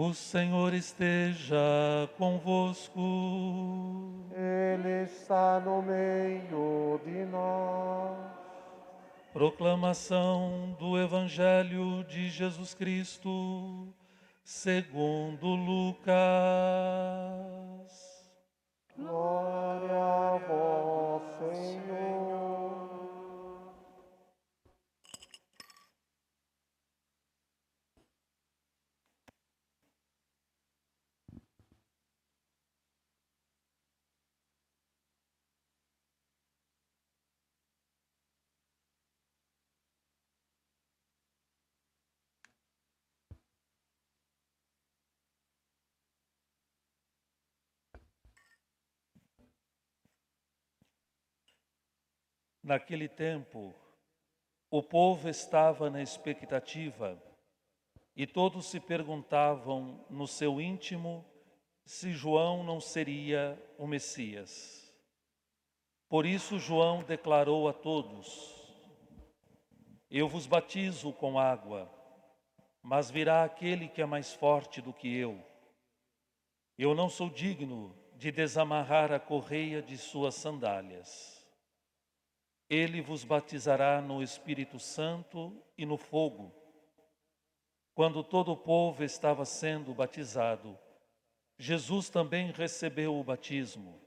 O Senhor esteja convosco. Ele está no meio de nós. Proclamação do Evangelho de Jesus Cristo, segundo Lucas. Glória a vós, Senhor. Naquele tempo, o povo estava na expectativa e todos se perguntavam no seu íntimo se João não seria o Messias. Por isso João declarou a todos: Eu vos batizo com água, mas virá aquele que é mais forte do que eu. Eu não sou digno de desamarrar a correia de suas sandálias. Ele vos batizará no Espírito Santo e no fogo. Quando todo o povo estava sendo batizado, Jesus também recebeu o batismo.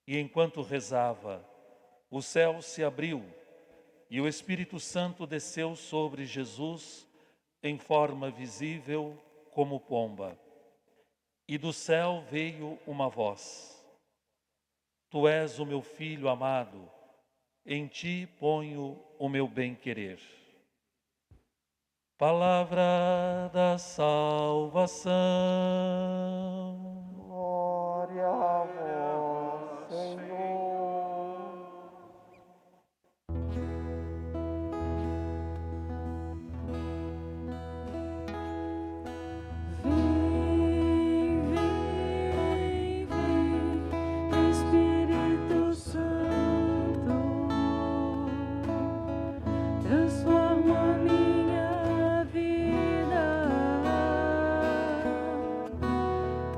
E enquanto rezava, o céu se abriu e o Espírito Santo desceu sobre Jesus em forma visível como pomba. E do céu veio uma voz: Tu és o meu filho amado, em ti ponho o meu bem-querer. Palavra da salvação. Glória a vós, Senhor. Vem, vem, vem, Espírito Santo, transforma minha vida.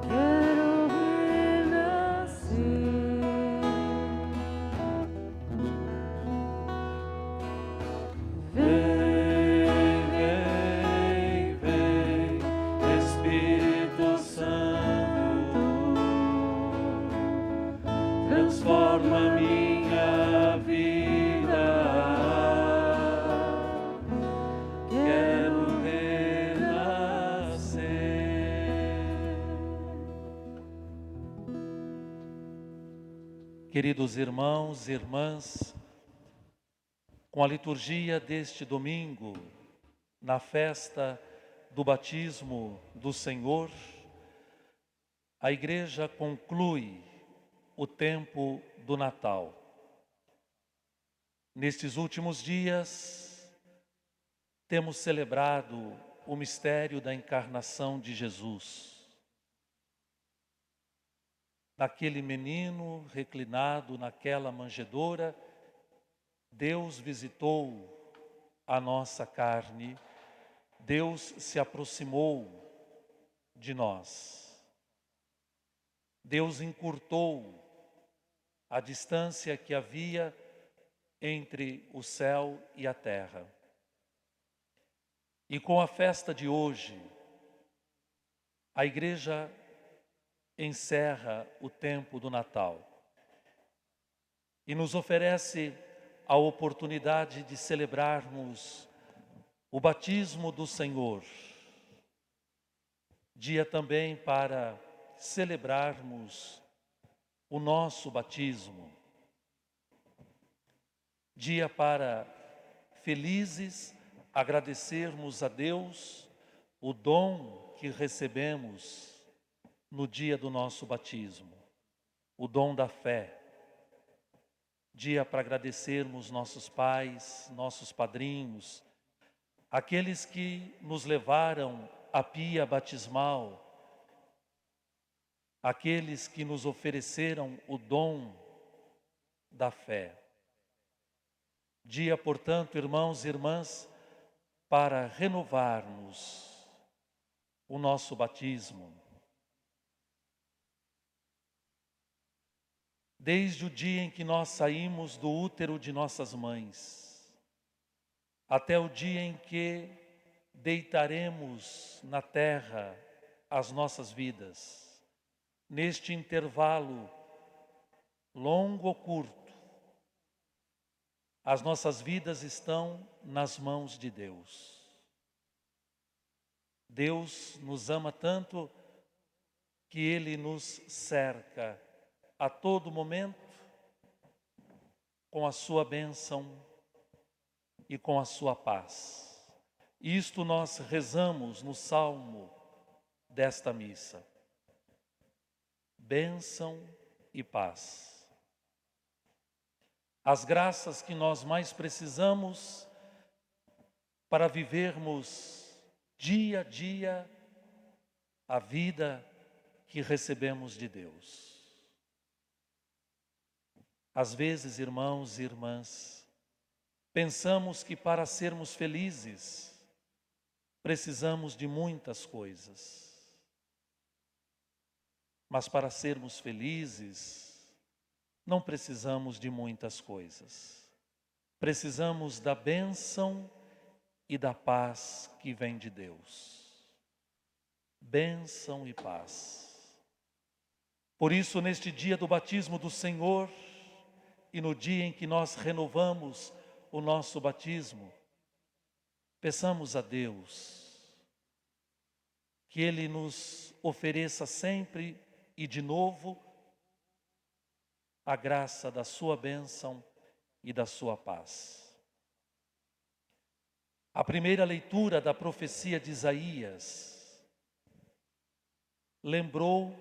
Quero renascer. Vem, vem, vem, Espírito Santo, transforma minha vida. Quero renascer. Queridos irmãos e irmãs, com a liturgia deste domingo, na festa do batismo do Senhor, a Igreja conclui o tempo do Natal. Nestes últimos dias, temos celebrado o mistério da encarnação de Jesus. Naquele menino reclinado naquela manjedoura, Deus visitou a nossa carne, Deus se aproximou de nós. Deus encurtou a distância que havia entre o céu e a terra. E com a festa de hoje, a Igreja encerra o tempo do Natal e nos oferece a oportunidade de celebrarmos o batismo do Senhor, dia também para celebrarmos o nosso batismo, dia para, felizes, agradecermos a Deus o dom que recebemos no dia do nosso batismo, o dom da fé. Dia para agradecermos nossos pais, nossos padrinhos, aqueles que nos levaram à pia batismal, aqueles que nos ofereceram o dom da fé. Dia, portanto, irmãos e irmãs, para renovarmos o nosso batismo. Desde o dia em que nós saímos do útero de nossas mães, até o dia em que deitaremos na terra as nossas vidas, neste intervalo, longo ou curto, as nossas vidas estão nas mãos de Deus. Deus nos ama tanto que Ele nos cerca a todo momento com a sua bênção e com a sua paz. Isto nós rezamos no salmo desta missa. Bênção e paz. As graças que nós mais precisamos para vivermos dia a dia a vida que recebemos de Deus. Às vezes, irmãos e irmãs, pensamos que para sermos felizes precisamos de muitas coisas. Mas para sermos felizes não precisamos de muitas coisas. Precisamos da bênção e da paz que vem de Deus. Bênção e paz. Por isso, neste dia do batismo do Senhor e no dia em que nós renovamos o nosso batismo, peçamos a Deus que Ele nos ofereça sempre e de novo a graça da sua bênção e da sua paz. A primeira leitura da profecia de Isaías lembrou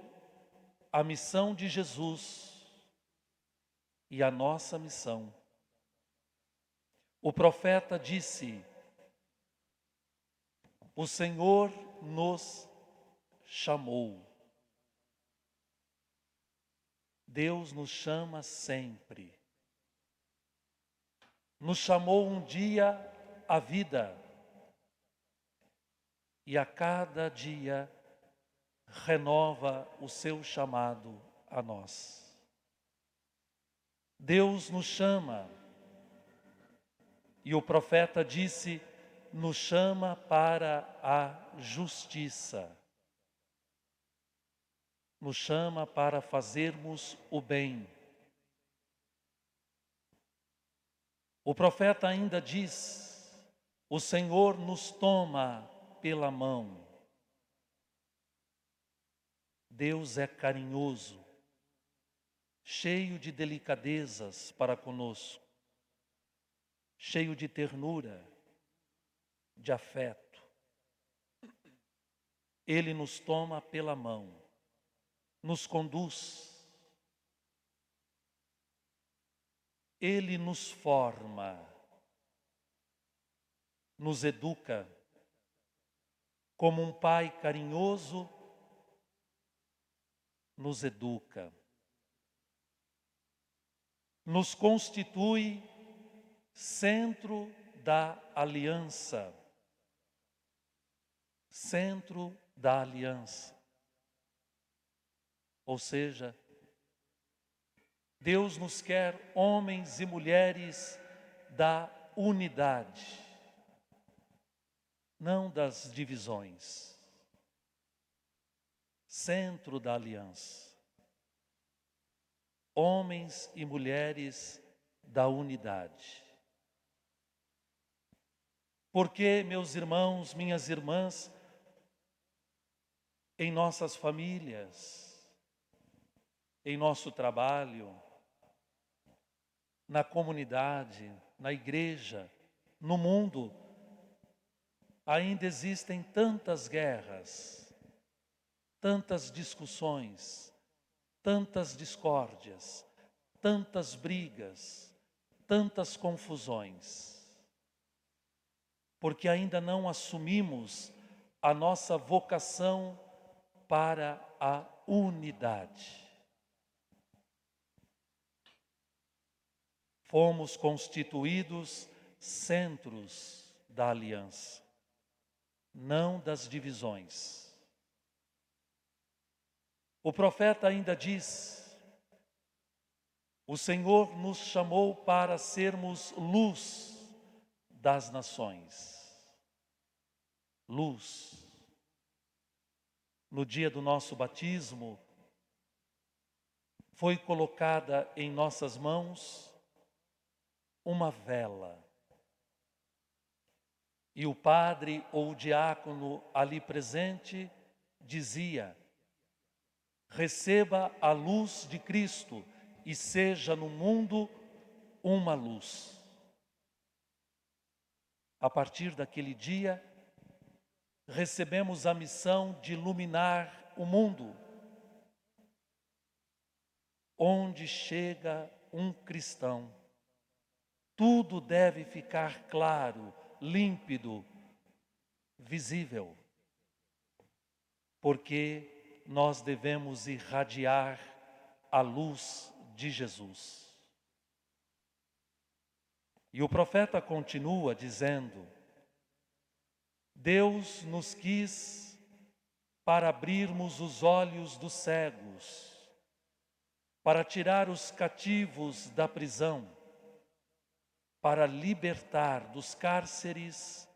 a missão de Jesus e a nossa missão. O profeta disse: o Senhor nos chamou. Deus nos chama sempre. Nos chamou um dia à vida e a cada dia renova o seu chamado a nós. Deus nos chama e o profeta disse: nos chama para a justiça. Nos chama para fazermos o bem. O profeta ainda diz: o Senhor nos toma pela mão. Deus é carinhoso, cheio de delicadezas para conosco, cheio de ternura, de afeto. Ele nos toma pela mão, nos conduz, Ele nos forma, nos educa, como um pai carinhoso nos educa, nos constitui centro da aliança, centro da aliança. Ou seja, Deus nos quer homens e mulheres da unidade, não das divisões. Centro da aliança. Homens e mulheres da unidade. Porque, meus irmãos, minhas irmãs, em nossas famílias, em nosso trabalho, na comunidade, na igreja, no mundo, ainda existem tantas guerras, tantas discussões, tantas discórdias, tantas brigas, tantas confusões, porque ainda não assumimos a nossa vocação para a unidade. Fomos constituídos centros da aliança, não das divisões. O profeta ainda diz: o Senhor nos chamou para sermos luz das nações. Luz. No dia do nosso batismo, foi colocada em nossas mãos uma vela. E o padre ou o diácono ali presente dizia: receba a luz de Cristo e seja no mundo uma luz. A partir daquele dia, recebemos a missão de iluminar o mundo. Onde chega um cristão, tudo deve ficar claro, límpido, visível, porque nós devemos irradiar a luz de Jesus. E o profeta continua dizendo: Deus nos quis para abrirmos os olhos dos cegos, para tirar os cativos da prisão, para libertar dos cárceres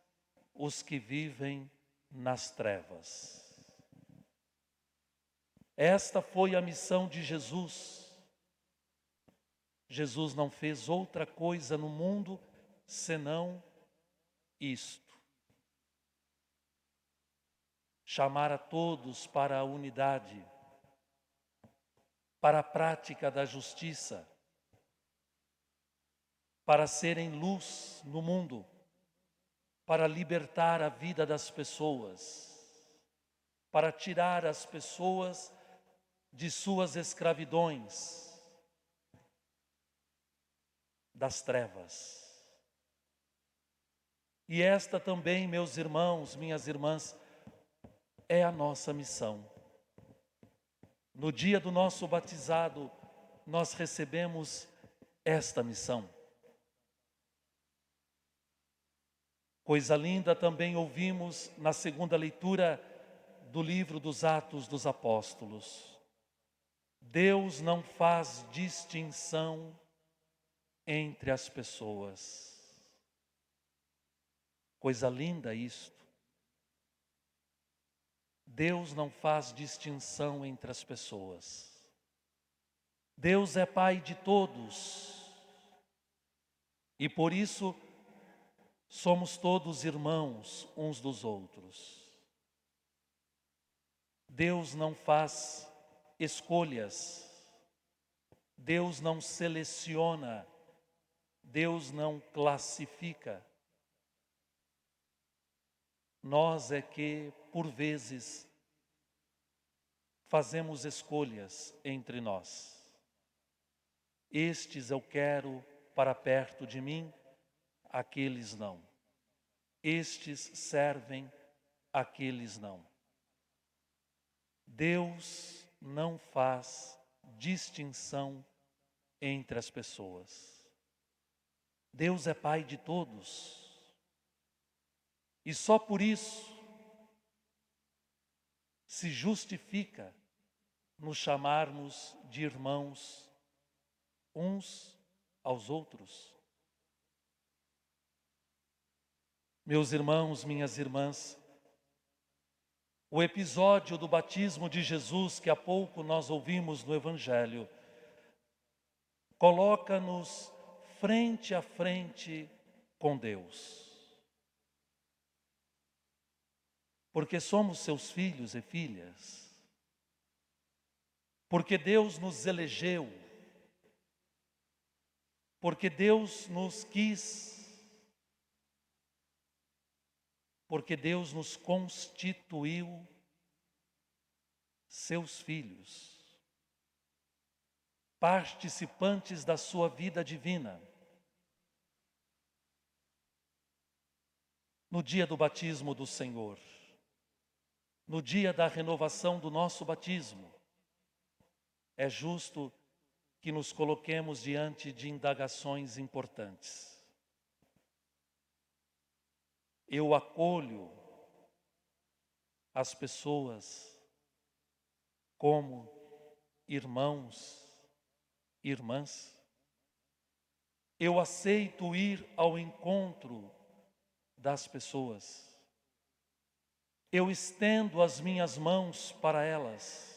os que vivem nas trevas. Esta foi a missão de Jesus. Jesus não fez outra coisa no mundo senão isto: chamar a todos para a unidade, para a prática da justiça, para serem luz no mundo, para libertar a vida das pessoas, para tirar as pessoas de suas escravidões, das trevas. E esta também, meus irmãos, minhas irmãs, é a nossa missão. No dia do nosso batizado, nós recebemos esta missão. Coisa linda também ouvimos na segunda leitura do livro dos Atos dos Apóstolos. Deus não faz distinção entre as pessoas. Coisa linda isto. Deus não faz distinção entre as pessoas. Deus é Pai de todos. E por isso somos todos irmãos uns dos outros. Deus não faz escolhas. Deus não seleciona. Deus não classifica. Nós é que, por vezes, fazemos escolhas entre nós. Estes eu quero para perto de mim, aqueles não. Estes servem, aqueles não. Deus não faz distinção entre as pessoas. Deus é Pai de todos. E só por isso se justifica nos chamarmos de irmãos uns aos outros. Meus irmãos, minhas irmãs, o episódio do batismo de Jesus que há pouco nós ouvimos no Evangelho coloca-nos frente a frente com Deus. Porque somos seus filhos e filhas. Porque Deus nos elegeu. Porque Deus nos quis. Porque Deus nos constituiu seus filhos, participantes da sua vida divina. No dia do batismo do Senhor, no dia da renovação do nosso batismo, é justo que nos coloquemos diante de indagações importantes. Eu acolho as pessoas como irmãos, irmãs, eu aceito ir ao encontro das pessoas. Eu estendo as minhas mãos para elas.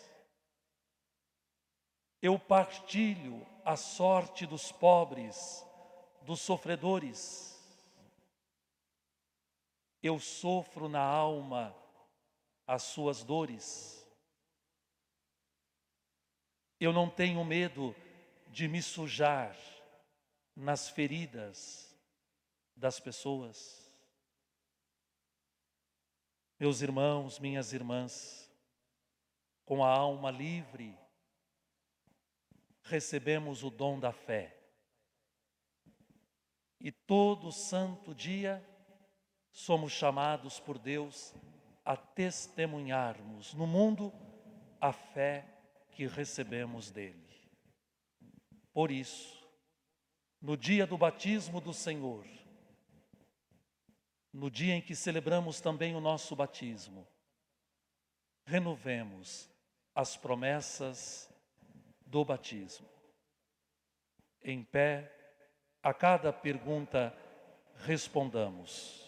Eu partilho a sorte dos pobres, dos sofredores. Eu sofro na alma as suas dores. Eu não tenho medo de me sujar nas feridas das pessoas. Meus irmãos, minhas irmãs, com a alma livre, recebemos o dom da fé. E todo santo dia somos chamados por Deus a testemunharmos no mundo a fé que recebemos dele. Por isso, no dia do batismo do Senhor, no dia em que celebramos também o nosso batismo, renovemos as promessas do batismo. Em pé, a cada pergunta respondamos: